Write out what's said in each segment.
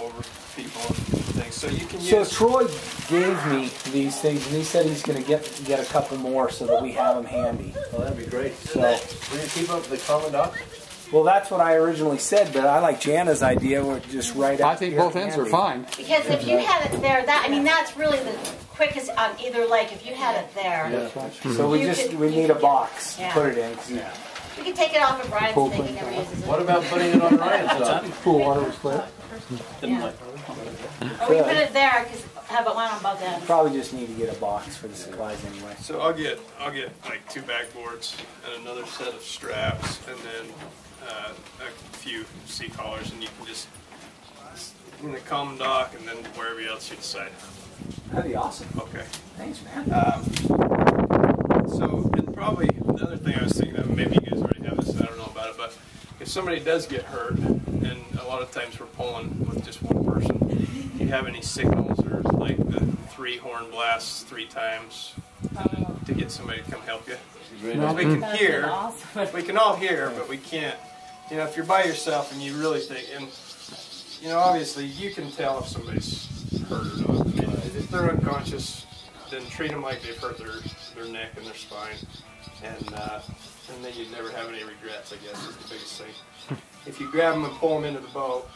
over people and things. So you can use. So Troy gave me these things, and he said he's going to get a couple more so that we have them handy. Well, that'd be great. So we're going to keep up with the common dock? Well, that's what I originally said, but I like Jana's idea. We're just right out. I think both ends are fine. Because if you had it there, that's really the quickest on either lake. If you had it there, So we need a box to put it in. We can take it off of Brian's thing. He never uses it. What about putting it on Ryan's dock? Pool water was clear. Yeah. Or we put it there because have it one on both ends. Probably just need to get a box for the supplies anyway. So I'll get like 2 backboards and another set of straps, and then a few sea collars, and you can just in the common dock and then wherever else you decide. That'd be awesome. Okay. Thanks, man. So, and probably the other thing I was thinking of, maybe you guys already have this, and I don't know about it, but if somebody does get hurt, and a lot of times we're pulling with just one person, do you have any signals or like the 3 horn blasts 3 times to get somebody to come help you? No. We can hear, we can all hear, but we can't, you know, if you're by yourself and you really think, and you know, obviously you can tell if somebody's hurt or not. I mean, if they're unconscious, then treat them like they've hurt their neck and their spine, and then you'd never have any regrets, I guess, is the biggest thing. If you grab them and pull them into the boat,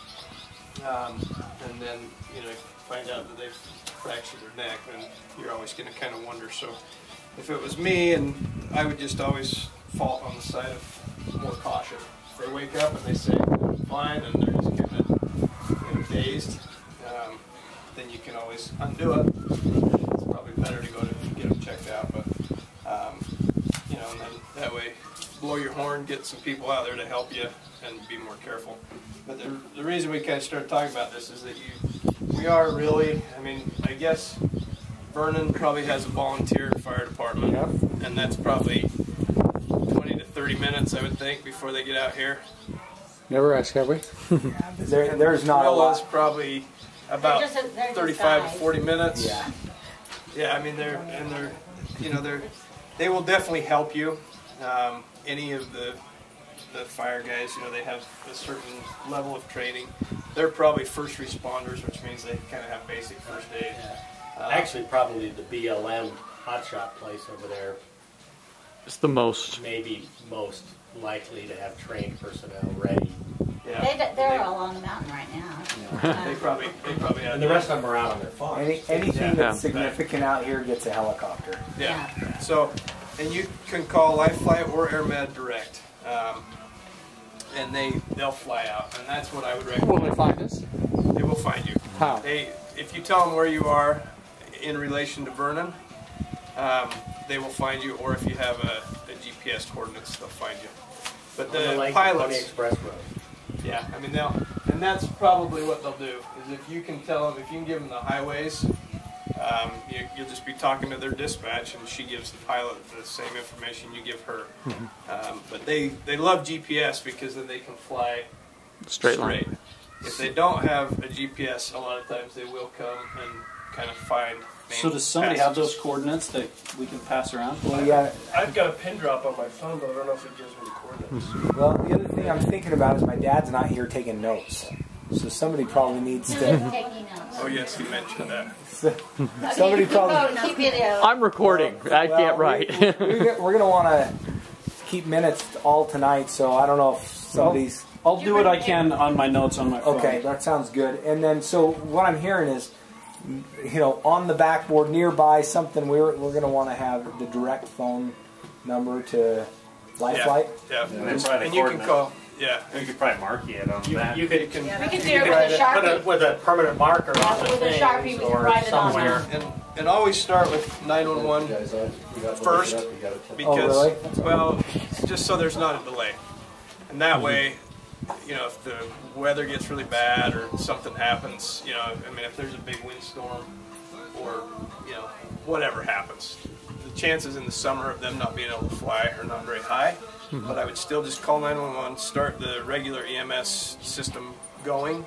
and then, you know, find out that they've fractured their neck, then you're always going to kind of wonder. So if it was me, and I would just always fall on the side of more caution. If they wake up and they say they're fine and they're just kind of, you know, dazed, then you can always undo it. It's probably better to go to get them checked out, but you know, and then that way blow your horn, get some people out there to help you, and be more careful. But the reason we kind of started talking about this is that we are really, I mean, I guess Vernon probably has a volunteer fire department, and that's probably 20 to 30 minutes, I would think, before they get out here. Never asked, have we? There's not a lot. Willow's probably about 35 to 40 minutes. Yeah. Yeah, I mean they will definitely help you. Any of the fire guys, you know, they have a certain level of training. They're probably first responders, which means they kind of have basic first aid. Actually, probably the BLM hotshot place over there. It's the most. Maybe most likely to have trained personnel ready. Yeah. They're all on the mountain right now. Yeah. They probably have. And the rest of them are out on their farms. Anything that's significant out here gets a helicopter. Yeah. So, and you can call Life Flight or AirMed direct, and they'll fly out, and that's what I would recommend. Will they find us? They will find you. How? If you tell them where you are in relation to Vernon, they will find you, or if you have a GPS coordinates, they'll find you. But the pilots, Express Road. yeah, I mean and that's probably what they'll do. Is if you can tell them, if you can give them the highways, you'll just be talking to their dispatch, and she gives the pilot the same information you give her. But they love GPS because then they can fly Straight line. If they don't have a GPS, a lot of times they will come and kind of find. So does somebody have those coordinates that we can pass around? Well, yeah. I've got a pin drop on my phone, but I don't know if it gives me the coordinates. Well, the other thing I'm thinking about is my dad's not here taking notes, so somebody probably needs to. Oh yes, you mentioned that. Somebody probably. I'm recording. I can't write. We're going to want to keep minutes all tonight, so I don't know if somebody's. I'll do what I can on my notes on my phone. Okay, that sounds good. And then, so what I'm hearing is, you know, on the backboard nearby, something we're going to want to have the direct phone number to Life Flight. Yeah, and you can call. Yeah, you could probably mark it on that. You we can do it with a Sharpie. With a permanent marker on the with thing, a Sharpie, we can write it on somewhere. And always start with 911 first, because well, just so there's not a delay, and that way, you know, if the weather gets really bad or something happens, you know, I mean, if there's a big windstorm or, you know, whatever happens, the chances in the summer of them not being able to fly are not very high. But I would still just call 911, start the regular EMS system going,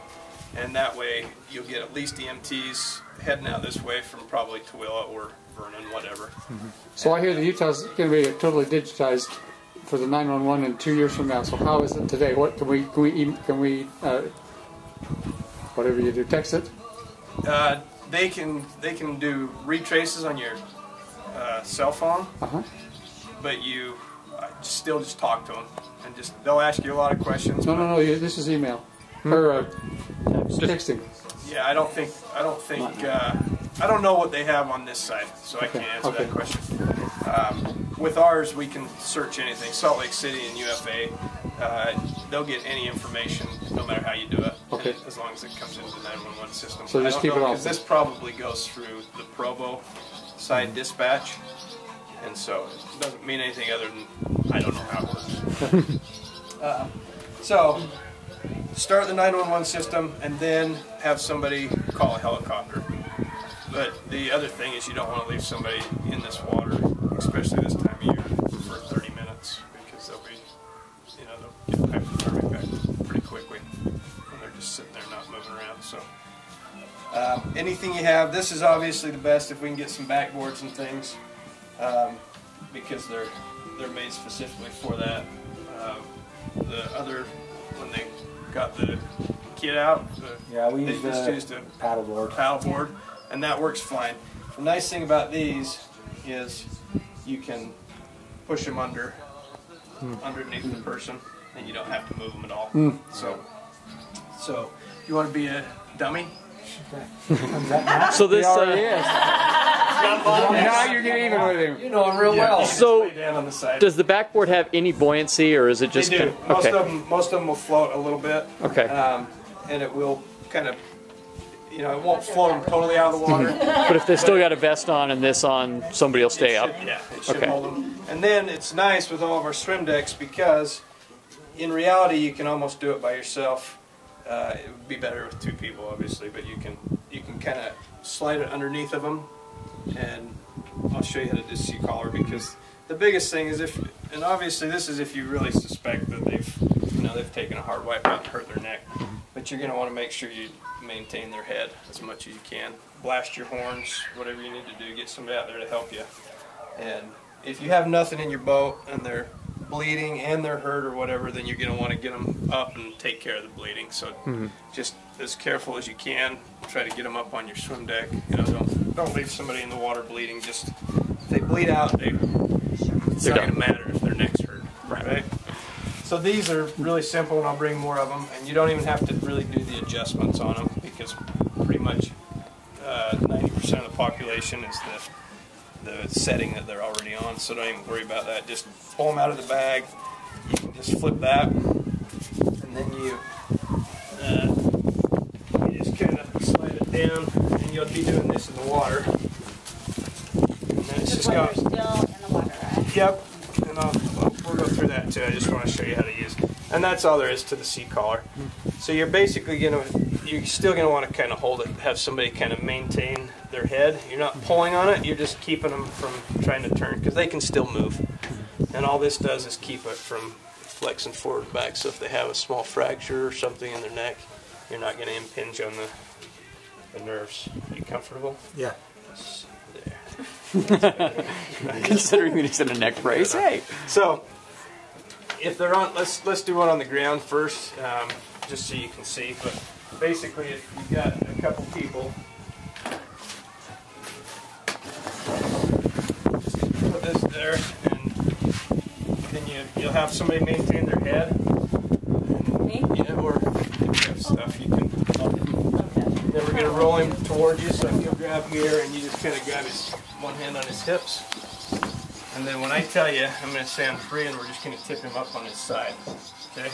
and that way you'll get at least EMTs heading out this way from probably Tooele or Vernon, whatever. So I hear that Utah's going to be totally digitized for the 911 in 2 years from now. So how is it today? What can we Whatever you do, text it. They can do retraces on your cell phone, but you still just talk to them and they'll ask you a lot of questions. No. This is email or texting. Yeah, I don't know what they have on this side, so I can't answer that question. With ours, we can search anything. Salt Lake City and UFA, they'll get any information, no matter how you do it, as long as it comes into the 911 system. So just keep it off. Because this probably goes through the Provo side dispatch, and so it doesn't mean anything other than I don't know how it works. So start the 911 system, and then have somebody call a helicopter. But the other thing is you don't want to leave somebody in this water, especially this time of year, for 30 minutes, because they'll get hypothermic back pretty quickly when they're just sitting there not moving around. So anything you have, this is obviously the best if we can get some backboards and things, because they're made specifically for that. The other, when they got the kit out, we use the paddleboard. And that works fine. The nice thing about these is you can push them underneath the person, and you don't have to move them at all. So if you want to be a dummy, so this. Now you're getting even with him. You know him real well. So down on the side. does the backboard have any buoyancy, or is it just? They do. Most of them will float a little bit. Okay. And it will kind of. It won't float them totally out of the water. But if they still got a vest on and this on, somebody will stay up. Yeah, it should hold them. And then it's nice with all of our swim decks because in reality you can almost do it by yourself. It would be better with two people, obviously, but you can kind of slide it underneath of them, and I'll show you how to do C-collar, because the biggest thing is and obviously this is if you really suspect that they've taken a hard wipe out and hurt their neck, but you're going to want to make sure you maintain their head as much as you can. Blast your horns, whatever you need to do, get somebody out there to help you. And if you have nothing in your boat and they're bleeding and they're hurt or whatever, then you're going to want to get them up and take care of the bleeding. So just as careful as you can, try to get them up on your swim deck. Don't leave somebody in the water bleeding. Just if they bleed out, it's not going to matter if their neck's hurt, right? So these are really simple, and I'll bring more of them, and you don't even have to really do the adjustments on them, because pretty much 90% of the population is the setting that they're already on, so don't even worry about that. Just pull them out of the bag. You can just flip that, and then you just kind of slide it down, and you'll be doing this in the water. And then it's just when got, you're still in the water, right? Yep. And we'll go through that too. I just want to show you how to use it. And that's all there is to the C-collar. So you're basically you're still going to want to kind of hold it, have somebody kind of maintain their head. You're not pulling on it, you're just keeping them from trying to turn, because they can still move. And all this does is keep it from flexing forward and back. So if they have a small fracture or something in their neck, you're not going to impinge on the nerves. Are you comfortable? Yeah. Considering we just did a neck brace, hey. So if they're on, let's do one on the ground first, just so you can see. But basically, if you've got a couple people, just put this there, and then you'll have somebody maintain their head. And, or if you have stuff, you can. Then we're going to roll him towards you, so you'll grab here, and you just kind of grab his one hand on his hips. And then when I tell you, I'm going to say on 3, and we're just going to tip him up on his side. Okay?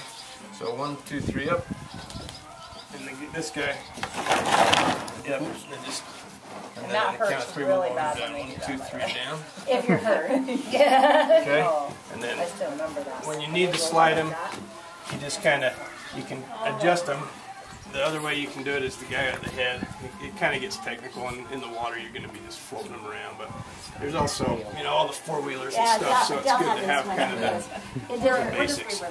So 1, 2, 3 up. And then get this guy. Yep. And then just. And then on the count of 3, we'll roll him down. 1, 2, 3 down. If you're hurt. Yeah. Okay? And then when you need to slide him, you just kind of, you can adjust him. The other way you can do it is the guy at the head. It kind of gets technical, and in the water you're going to be just floating them around. But there's also, all the four-wheelers and stuff, so it's good to have kind of the basics.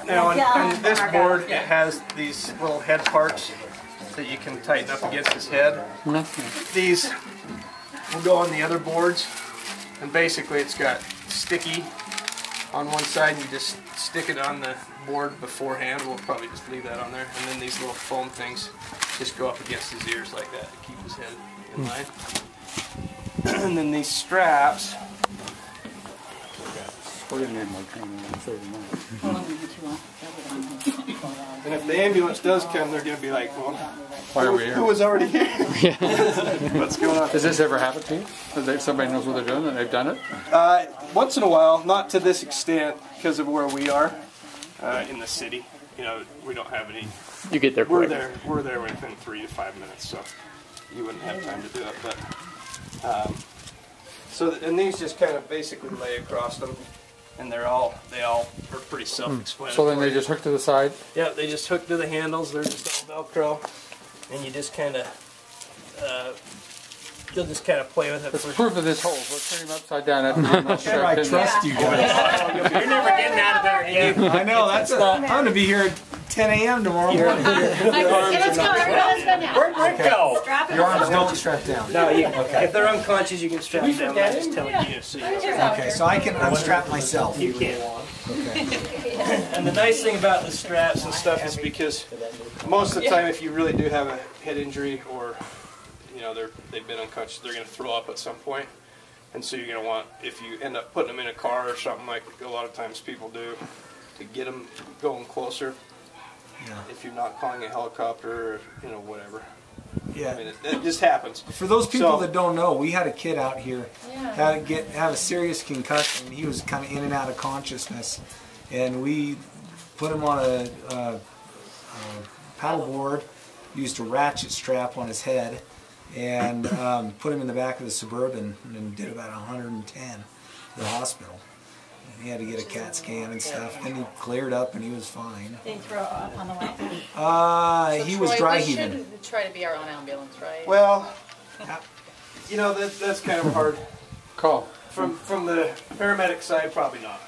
Now on this board, it has these little head parts that you can tighten up against his head. These will go on the other boards, and basically it's got sticky on one side, and you just stick it on the board beforehand. We'll probably just leave that on there. And then these little foam things just go up against his ears like that to keep his head in line. And then these straps. And if the ambulance does come, they're going to be like, well, Why are we here? who was already here? What's going on? Does this ever happen to you? Somebody knows what they're doing and they've done it? Once in a while, not to this extent because of where we are in the city. You know, we don't have any. You get there We're quick. We're there within 3 to 5 minutes, so you wouldn't have time to do it. But and these just kind of basically lay across them, and they all are pretty self-explanatory. So then they just hook to the side? Yeah, they just hook to the handles. They're just all Velcro, and you just kind of you'll just kind of play with it. It's proof of this hole. Let's turn him upside down. I trust you guys. You're never getting out of there again. I know, that's I'm going to be here at 10 a.m. tomorrow morning. Let's go, everyone, let's go now. Where'd Rick go? Strap it Your on. arms don't strap down. No, if they're unconscious, you can strap them down. I'm just telling you. So Okay, so I can unstrap myself. you can. Okay. And the nice thing about the straps and stuff is because most of the time, if you really do have a head injury or you know they've been unconscious, they're going to throw up at some point. And so you're going to want, if you end up putting them in a car or something like a lot of times people do, to get them going closer. Yeah. If you're not calling a helicopter or, you know, whatever. Yeah. I mean, it just happens. For those people So- that don't know, we had a kid out here have a serious concussion. He was kind of in and out of consciousness, and we put him on a paddleboard, used a ratchet strap on his head, and put him in the back of the Suburban, and did about 110 to the hospital. And he had to get a CAT scan and stuff. Then he cleared up, and he was fine. Did he throw up on the way? He was dry heaving. We should try to be our own ambulance, right? Well, you know, that's kind of hard. Call. From the paramedic side, probably not.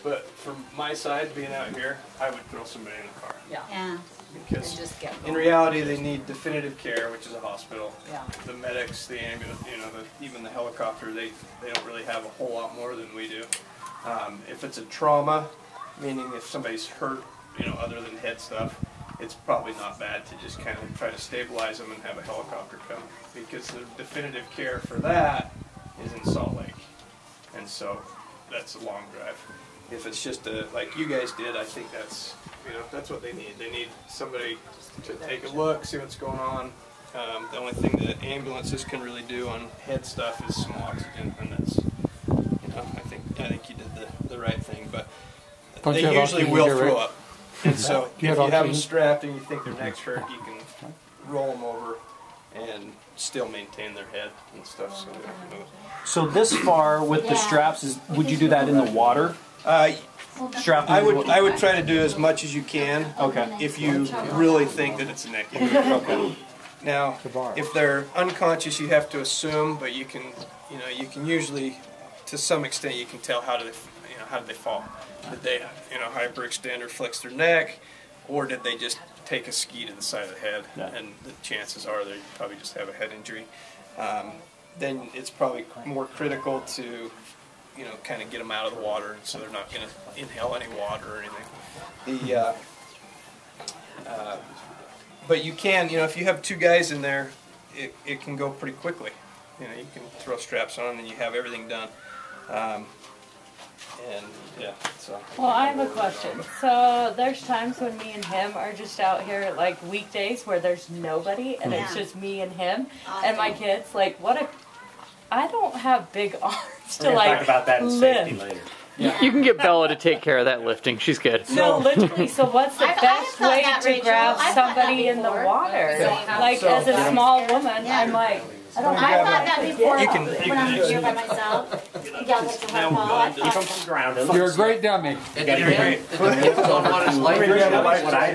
But from my side, being out here, I would throw somebody in the car. Yeah. Because And just get in reality, they need definitive care, which is a hospital. Yeah. The medics, the ambulance, you know, even the helicopter, they don't really have a whole lot more than we do. If it's a trauma, meaning if somebody's hurt, you know, other than head stuff, it's probably not bad to just kind of try to stabilize them and have a helicopter come, because the definitive care for that is in Salt Lake, and so that's a long drive. If it's just like you guys did, I think that's, you know, that's what they need. They need somebody to take a look, see what's going on. The only thing that ambulances can really do on head stuff is some oxygen, and that's, you know, I think you did the right thing, but Don't they you have usually oxygen will here, throw right? up. And so if you have have them oxygen? strapped and you think their neck's hurt, you can roll them over and still maintain their head and stuff. So, you know. So this far with the straps, would you do that in the water? Strap them I in the I would try to do as much as you can. Okay. If you really think that it's a neck injury. Okay. Now, if they're unconscious, you have to assume, but you can usually, to some extent, you can tell how did they fall. Did they, hyperextend or flex their neck, or did they just take a ski to the side of the head? Yeah. And the chances are they probably just have a head injury. Then it's probably more critical to, kind of get them out of the water, so they're not going to inhale any water or anything. But you can, if you have two guys in there, it can go pretty quickly. You can throw straps on and you have everything done. Well, I have a question. So there's times when me and him are just out here like weekdays where there's nobody and it's just me and him and my kids. Like, what if I don't have big arms to like talk about that in safety later. You can get Bella to take care of that lifting. She's good. No, literally. So what's the best way to grab somebody in the water? Like as a small woman, I'm like. I thought that before You can- when I'm here by myself. Yeah, that's a hard call. I thought- You're a great dummy. You're great. What I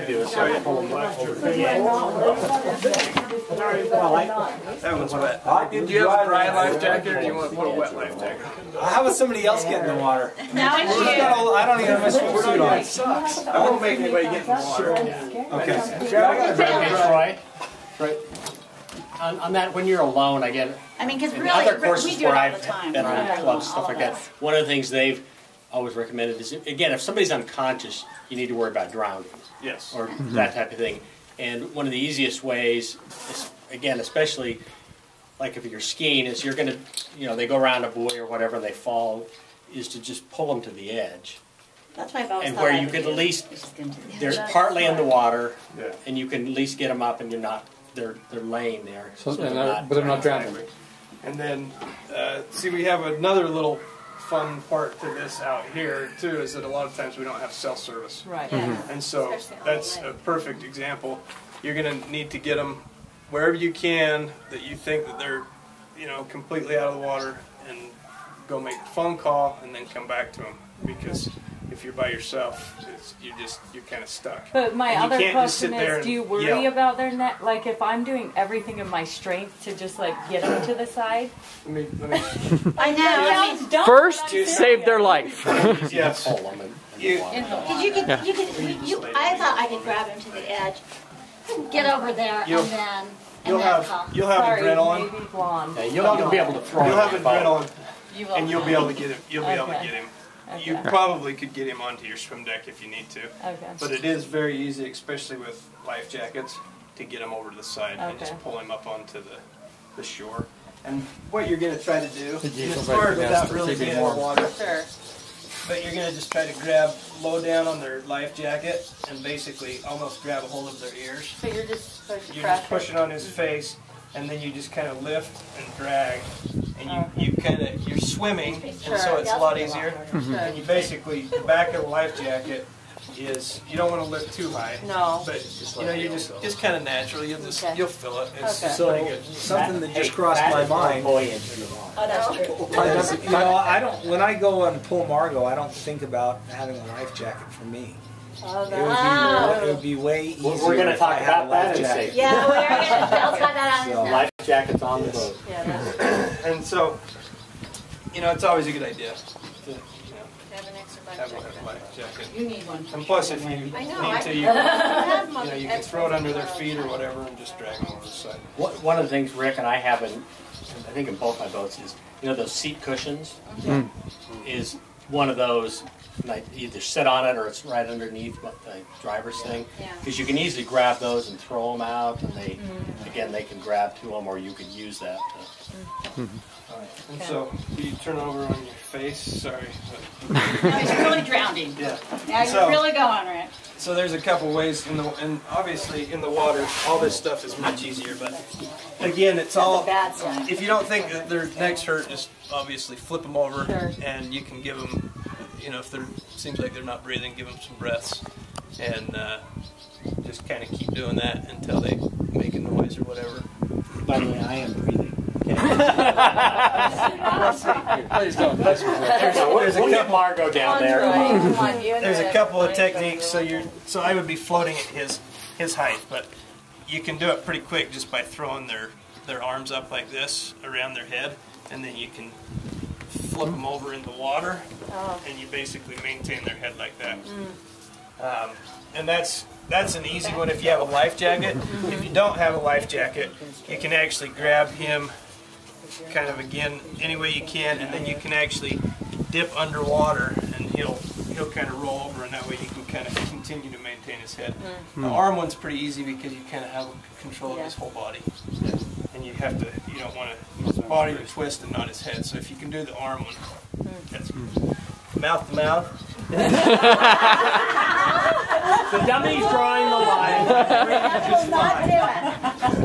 do is I pull them back over. That one's wet. Do you have a dry life jacket or do you want to put a wet life jacket? How about somebody else get in the water? Now it's you. I don't even have my swimsuit on. I won't make anybody get in the water. Okay. Okay, Troy. Right. On that, when you're alone, I get I mean, because in really, other we courses do it where all I've the time. been on clubs, stuff like that. One of the things they've always recommended is, again, if somebody's unconscious, you need to worry about drowning. Yes. Or that type of thing. And one of the easiest ways, again, especially like if you're skiing, is you're going to, you know, they go around a buoy or whatever and they fall, is to just pull them to the edge. That's what I've always And thought where I you would could do. at least, Just get 'em to the they're edge. partly in the water, Yeah. and you can at least get them up and you're not, they're laying there. So, but they're not drowning. And then, see, we have another little fun part to this out here too, is that a lot of times we don't have cell service. Right. And so that's a perfect example. You're going to need to get them wherever you can that you think that they're, you know, completely out of the water, and go make a phone call and then come back to them, because if you're by yourself, you're kind of stuck. But my And you other can't just sit question there is, and do you worry yell. about their neck? Like if I'm doing everything in my strength to just like get them to the side? Let me I know. I mean, Don't. First, save their life. yes. Pull them in You- the water. I thought I could grab him to the edge, get over there, You'll- and then You'll call. have Sorry, adrenaline. maybe blonde. Yeah, you'll be able to throw You'll them have in the boat. adrenaline, and you'll be able to get him. You'll be able to Okay. get him. Okay. You probably could get him onto your swim deck if you need to. Okay. But it is very easy, especially with life jackets, to get him over to the side and Okay. just pull him up onto the shore. And what you're going to try to do, and it's somebody hard can without ask to really keep him being in the warm. water, Sure. but you're going to just try to grab low down on their life jacket and basically almost grab a hold of their ears. So you're just supposed to You're press just pushing on his face, and then you just kind of lift and drag, and you're swimming, and so it's a lot easier. And you basically, the back of the life jacket is, you don't want to lift too high. No. But you know, you just kind of naturally, you'll feel it. It's So pretty good. something that just crossed my mind. Buoyant in the water. Oh, that's true. You know, I don't. When I go and pull Margot, I don't think about having a life jacket for me. It would be way easier. We're going to if talk I had a about life that in a jacket. second. Yeah, we're going to tell that on his note. Life jackets on the boat. Yeah, that's And so, you know, it's always a good idea to, Have an extra life have jacket. a life jacket. You need one. And plus, if you need I know, to, you can throw it under their feet or whatever and just drag them over the side. One of the things Rick and I have I think in both my boats is, you know, those seat cushions is one of those, like either sit on it or it's right underneath what the driver's thing. Yeah. Because you can easily grab those and throw them out, and again, they can grab to them, or you could use that. And so, you turn over on your face, sorry. Now he's really drowning. Yeah. Now you're So- really going, Rick. So there's a couple ways, and obviously in the water, all this stuff is much easier, but again, it's all, Bad side. if you don't think that their necks hurt, just obviously flip them over, and you can give them, you know, if they're, seems like they're not breathing, give them some breaths, and just kind of keep doing that until they make a noise or whatever. By the way, I am breathing. Please don't. There's We'll get Margot down there. There's a couple of techniques. So I would be floating at his height, but you can do it pretty quick just by throwing their arms up like this around their head, and then you can flip them over in the water, and you basically maintain their head like that. And that's an easy one if you have a life jacket. If you don't have a life jacket, you can actually grab him kind of again any way you can, and then you can actually dip underwater, and he'll kind of roll over, and that way you can kind of continue to maintain his head. The arm one's pretty easy because you kind of have control of his whole body, and you don't want his body to twist and not his head. So if you can do the arm one, that's mouth to mouth. The dummy's drawing the line.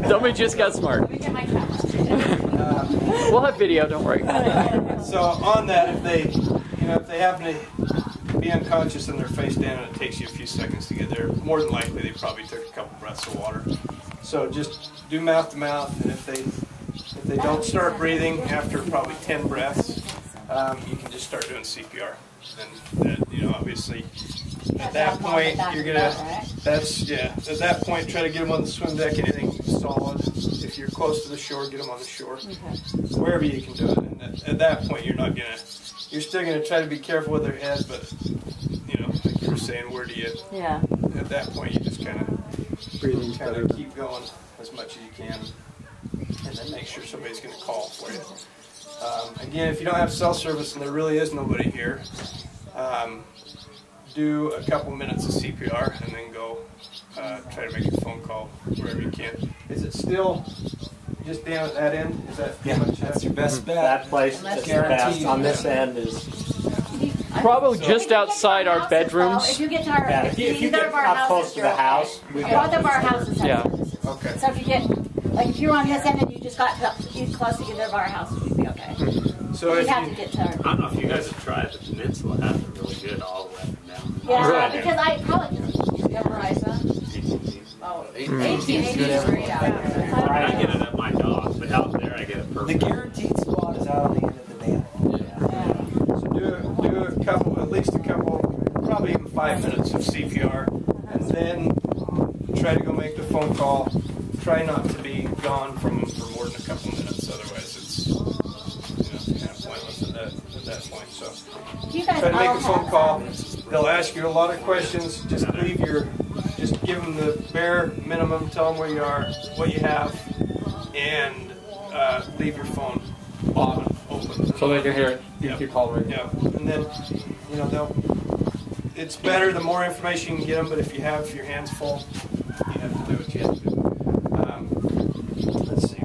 Dummy just got smart. We'll have video, don't worry. So on that, if they happen to be unconscious and they're face down and it takes you a few seconds to get there, more than likely they probably took a couple breaths of water. So just do mouth to mouth, and if they don't start breathing after probably 10 breaths, you can just start doing CPR. And obviously at that point you're gonna at that point try to get them on the swim deck, anything solid. If you're close to the shore, get them on the shore. Wherever you can do it. And at that point you're still gonna try to be careful with their head, but like you were saying, at that point you just kind of keep going as much as you can, and then make sure somebody's gonna call for you. Again, if you don't have cell service and there really is nobody here, do a couple minutes of CPR, and then go try to make a phone call wherever you can. Is it still just down at that end? Is that that's your best bet. That place is the best. On this end is Probably just outside our bedrooms. If you get to our, yeah. If you get up close to the house, both of our houses have Yeah. services. Okay. So if you get, like, if you're on this end and you just got close to either of our houses, you'd be okay. So You'd if have you, to get to our. I don't know if you guys have tried, but the Peninsula has it really good all the way up and down. Yeah, Right. because I probably just. Oh, 18 is good everywhere. I get it at my dock, but out there I get it The perfect. guaranteed spot is out on the end of the dam. so do a couple, at least a couple, probably even 5 minutes of CPR, and then try to go make the phone call. Try not to be gone for more than a couple minutes, otherwise it's kind of pointless at that point. So you guys try to make all a phone have call. They'll ask you a lot of questions. Just give them the bare minimum. Tell them where you are, what you have, and leave your phone open. So they can hear it. You Yep. keep calling. Yeah, and then it's better the more information you can get them. But if your hands full, you have to do what you have to do. Let's see.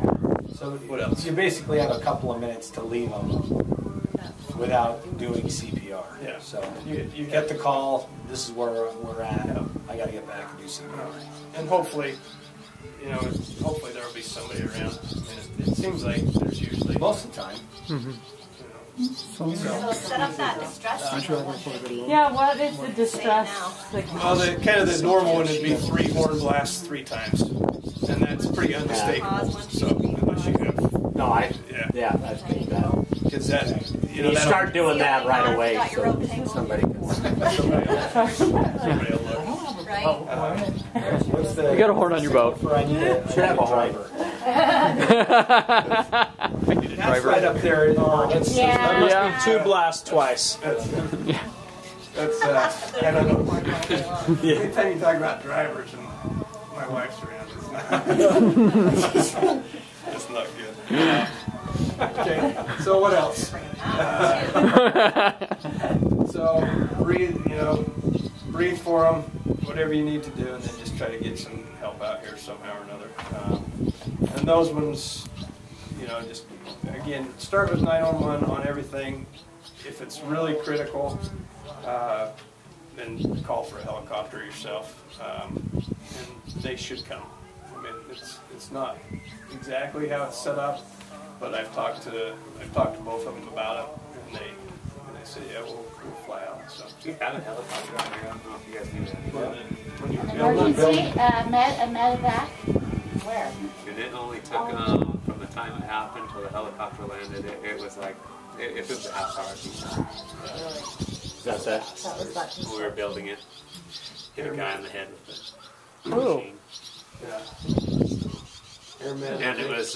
So what else? You basically have a couple of minutes to leave them without doing CPR. Yeah. So you get the call. This is where we're at. I got to get back and do CPR. And hopefully there'll be somebody around. I mean, it seems like there's usually Most of the time. So set up that distress. Yeah, what is the distress signal? well, the normal one would be 3 horn blasts 3 times, and that's pretty unmistakable. So unless you have that's pretty bad. because that You start doing that right away, so somebody can. somebody will look. Right? What's the You got a horn on your boat. I need a driver. That's right up there. Yeah. 2 blasts twice. That's I don't know. Anytime you talk about drivers and my wife's around, it's not good. Okay, so what else? So breathe for them, whatever you need to do, and then just try to get some help out here somehow or another. And those ones, just again, start with 911 on everything. If it's really critical, then call for a helicopter yourself, and they should come. I mean, it's not exactly how it's set up, but I've talked to both of them about it, and they said, yeah, we'll fly out. So We have a helicopter out here. I don't know if you guys knew that. when you Emergency, medevac. Where? And it only took from the time it happened till the helicopter landed. It was like it was a half hour. That's it. That was about When we were building it, hit a guy in the head with the Oh. machine. airmen, And it was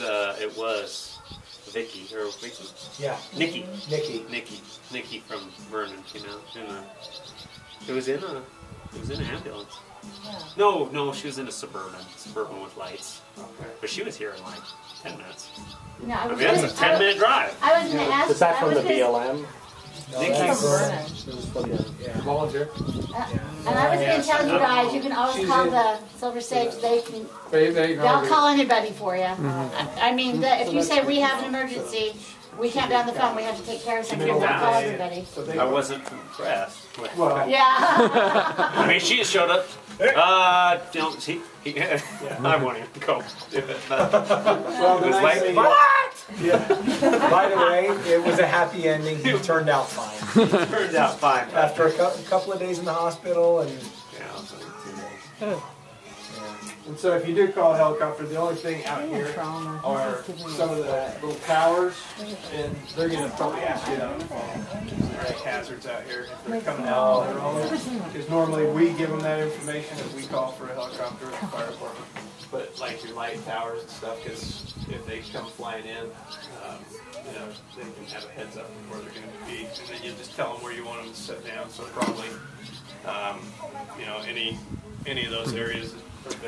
Nikki from Vernon, It was in an ambulance. No, she was in a suburban with lights. Okay. But she was here in like 10 minutes. No, I mean, that's a 10-minute drive. I was going to ask. Is that from the I was gonna- BLM? Volunteer. And I was going to tell you guys, you can always call the Silver Sage. They They'll call anybody for you. I mean, if you say we have an emergency, we can't be on the phone. We have to take care of something. We'll call everybody. I wasn't impressed. Well, Yeah. I mean, she just showed up. I wanted to go do it. Well, It was like, what? By the way, it was a happy ending. He turned out fine. it turned out fine. After a couple of days in the hospital, and and so if you do call a helicopter, the only thing out here are some of the little towers, and they're going to probably ask you that on the phone. There's hazards out here if they're coming out on their own. Because normally we give them that information if we call for a helicopter or a fire department. But like your light towers and stuff, because if they come flying in, they can have a heads up of where they're going to be, and then you just tell them where you want them to sit down. So probably, any of those areas.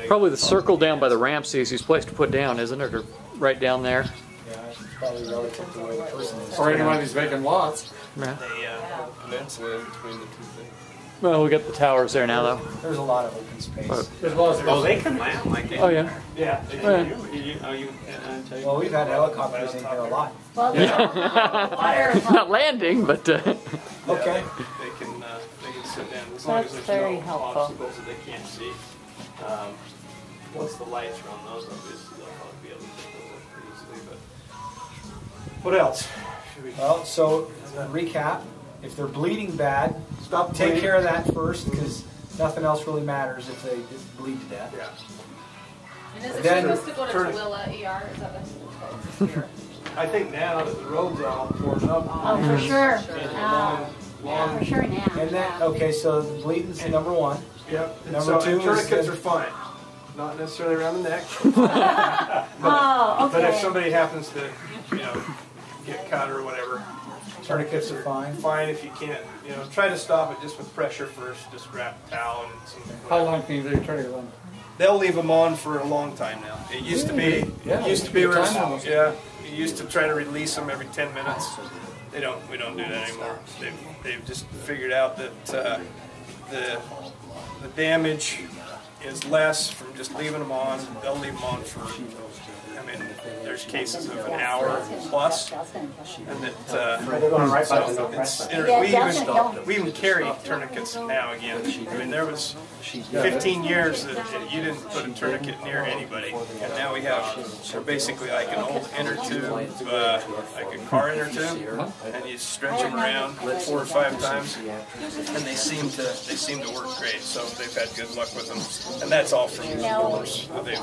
Probably the circle down by the ramp's the easiest place to put down, isn't it? Or right down there. yeah, it's probably relative to where the person is. Or any one of these vacant lots. Yeah. They, vents in between the two things. Well, we got the towers there now, though. There's a lot of open space. Oh, they can land like they Oh, yeah. Yeah. Well, we've had helicopters in here a lot. Well, Not landing, but. Okay. They can sit down as long as That's there's very no helpful. obstacles that they can't see. Once the lights are on those, obviously they'll probably be able to get those up pretty easily. But what else? Well, so recap. If they're bleeding bad, Stop take bleeding. care of that first, because nothing else really matters if they bleed to death. Yeah. And is it Then- supposed to go to Tooele ER? Is that what I think now that the road's all torn up. Oh, for sure. Long, Yeah, for sure now. And then, okay, so the bleeding's number one. Yep. And Number two is tourniquets the- are fine. Not necessarily around the neck. Oh, But if okay. somebody happens to, get cut or whatever, Tourniquets are fine. Fine if you can't, try to stop it just with pressure first. Just wrap a towel and something. How long can you leave tourniquet on? They'll leave them on for a long time now. It used to be, Yeah, where time limit. you used to try to release them every 10 minutes. We don't do that anymore. They've just figured out that the damage is less from just leaving them on. They'll leave them on for, there's cases of an hour plus, and we even carry tourniquets now again. There was 15 years that you didn't put a tourniquet near anybody, and now we have, they're basically like an old inner tube, like a car inner tube, and you stretch them around 4 or 5 times, and they seem to work great. So they've had good luck with them, and that's all from course. They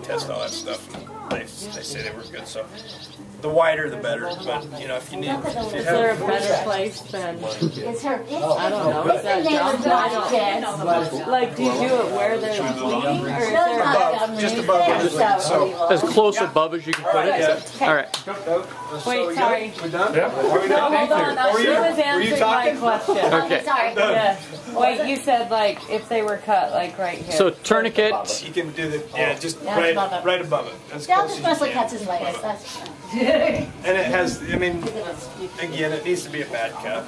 test all that stuff, and they say they work good. So the wider the better. But if you have Is there a better place than? Is her? I don't know. Is that like, do you do it where there's bleeding, or is there just above As close above as you can put it? Yeah. All right. Wait, sorry. We done? Yep. Are we done? Hold on, Were she you- was were you answering my talking? question. Okay. Sorry. Yeah. Wait, you said like if they were cut like right here. So tourniquet. You can do the just Yeah, right above above it. As Del close just as mostly you can. cuts his legs. That's And it has, again, it needs to be a bad cut,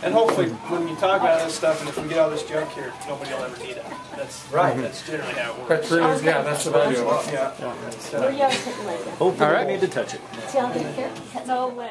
and hopefully when you talk about this stuff, and if we get all this junk here, nobody will ever need it. That's Right. That's generally how it works. That's really, yeah, that's the value of it. Yeah. where you always put your leg down. Hopefully I need to touch it. See how good it fits? no limb.